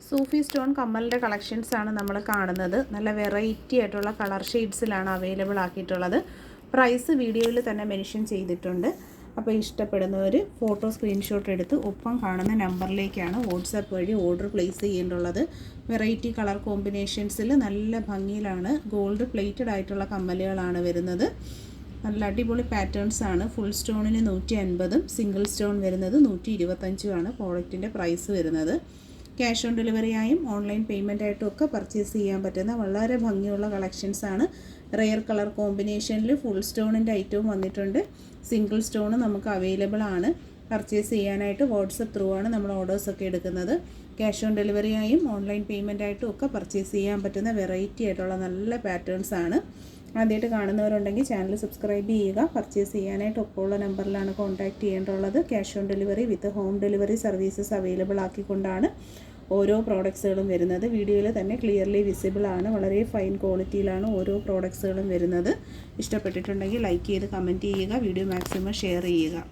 സൂഫി stone കമ്മലിൻ്റെ കളക്ഷൻസാണ് നമ്മൾ കാണുന്നത്. നല്ല വെറൈറ്റി ആയിട്ടുള്ള കളർ ഷെയ്ഡ്സിലാണ് അവൈലബിൾ ആക്കിയിട്ടുള്ളത്. പ്രൈസ് വീഡിയോയിൽ തന്നെ മെൻഷൻ ചെയ്തിട്ടുണ്ട്. അപ്പോൾ ഇഷ്ടപ്പെടുന്നവർ ഫോട്ടോ സ്ക്രീൻഷോട്ട് എടുത്ത് ഒപ്പം കാണുന്ന നമ്പറിലേക്കാണ് വാട്സാപ്പ് വഴി ഓർഡർ പ്ലേസ് ചെയ്യേണ്ടുള്ളത്. വെറൈറ്റി കളർ കോമ്പിനേഷൻസിൽ നല്ല ഭംഗിയിലാണ് ഗോൾഡ് പ്ലേറ്റഡ് ആയിട്ടുള്ള കമ്മലുകളാണ് വരുന്നത്. നല്ല അടിപൊളി പാറ്റേൺസ് ആണ്. ഫുൾ സ്റ്റോണിന് 150ഉം സിംഗിൾ സ്റ്റോൺ വരുന്നത് 125ഉമാണ് പ്രോഡക്റ്റിൻ്റെ പ്രൈസ് വരുന്നത്. ക്യാഷ് ഓൺ ഡെലിവറി ആയും ഓൺലൈൻ പേയ്മെൻ്റ് ആയിട്ടും ഒക്കെ പർച്ചേസ് ചെയ്യാൻ പറ്റുന്ന വളരെ ഭംഗിയുള്ള കളക്ഷൻസാണ്. റെയർ കളർ കോമ്പിനേഷനിൽ ഫുൾ സ്റ്റോണിൻ്റെ ഐറ്റവും വന്നിട്ടുണ്ട്. സിംഗിൾ സ്റ്റോൺ നമുക്ക് അവൈലബിൾ ആണ്. പർച്ചേസ് ചെയ്യാനായിട്ട് വാട്സപ്പ് ത്രൂ ആണ് നമ്മൾ ഓർഡേഴ്സൊക്കെ എടുക്കുന്നത്. ക്യാഷ് ഓൺ ഡെലിവറി ആയും ഓൺലൈൻ പേയ്മെൻ്റ് ആയിട്ടും ഒക്കെ പർച്ചേസ് ചെയ്യാൻ പറ്റുന്ന വെറൈറ്റി ആയിട്ടുള്ള നല്ല പാറ്റേൺസ് ആണ്. ആദ്യമായിട്ട് കാണുന്നവരുണ്ടെങ്കിൽ ചാനൽ സബ്സ്ക്രൈബ് ചെയ്യുക. പർച്ചേസ് ചെയ്യാനായിട്ട് ഒപ്പമുള്ള നമ്പറിലാണ് കോൺടാക്റ്റ് ചെയ്യേണ്ടതുള്ളത്. Cash on delivery with home delivery services available ആക്കിക്കൊണ്ടാണ് ഓരോ പ്രോഡക്ട്സുകളും വരുന്നത്. വീഡിയോയിൽ തന്നെ ക്ലിയർലി വിസിബിൾ ആണ്. വളരെ ഫൈൻ ക്വാളിറ്റിയിലാണ് ഓരോ പ്രോഡക്ട്സുകളും വരുന്നത്. ഇഷ്ടപ്പെട്ടിട്ടുണ്ടെങ്കിൽ ലൈക്ക് ചെയ്ത് കമൻറ്റ് ചെയ്യുക. വീഡിയോ മാക്സിമം ഷെയർ ചെയ്യുക.